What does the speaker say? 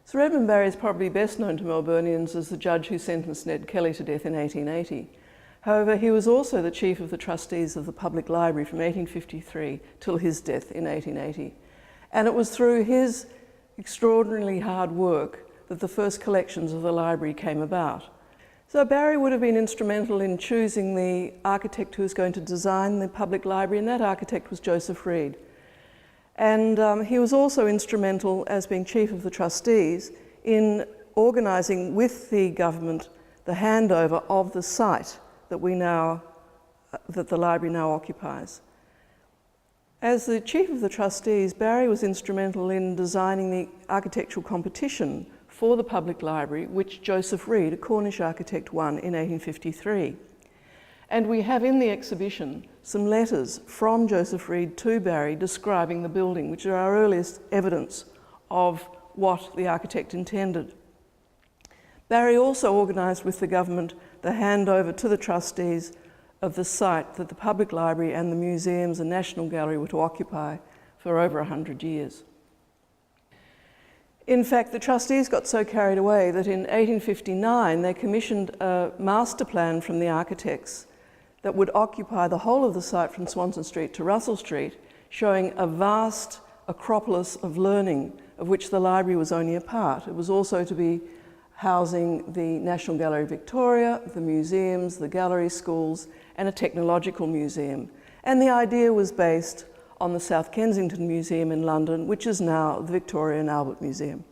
Sir Redmond Barry is probably best known to Melburnians as the judge who sentenced Ned Kelly to death in 1880. However, he was also the chief of the trustees of the Public Library from 1853 till his death in 1880. And it was through his extraordinarily hard work that the first collections of the library came about. So Barry would have been instrumental in choosing the architect who was going to design the public library, and that architect was Joseph Reed. And he was also instrumental, as being chief of the trustees, in organising with the government the handover of the site that the library now occupies. As the chief of the trustees, Barry was instrumental in designing the architectural competition for the public library, which Joseph Reed, a Cornish architect, won in 1853. And we have in the exhibition some letters from Joseph Reed to Barry describing the building, which are our earliest evidence of what the architect intended. Barry also organised with the government the handover to the trustees of the site that the public library and the museums and National Gallery were to occupy for over 100 years. In fact, the trustees got so carried away that in 1859 they commissioned a master plan from the architects that would occupy the whole of the site from Swanson Street to Russell Street, showing a vast acropolis of learning, of which the library was only a part. It was also to be housing the National Gallery of Victoria, the museums, the gallery schools, and a technological museum. And the idea was based on the South Kensington Museum in London, which is now the Victoria and Albert Museum.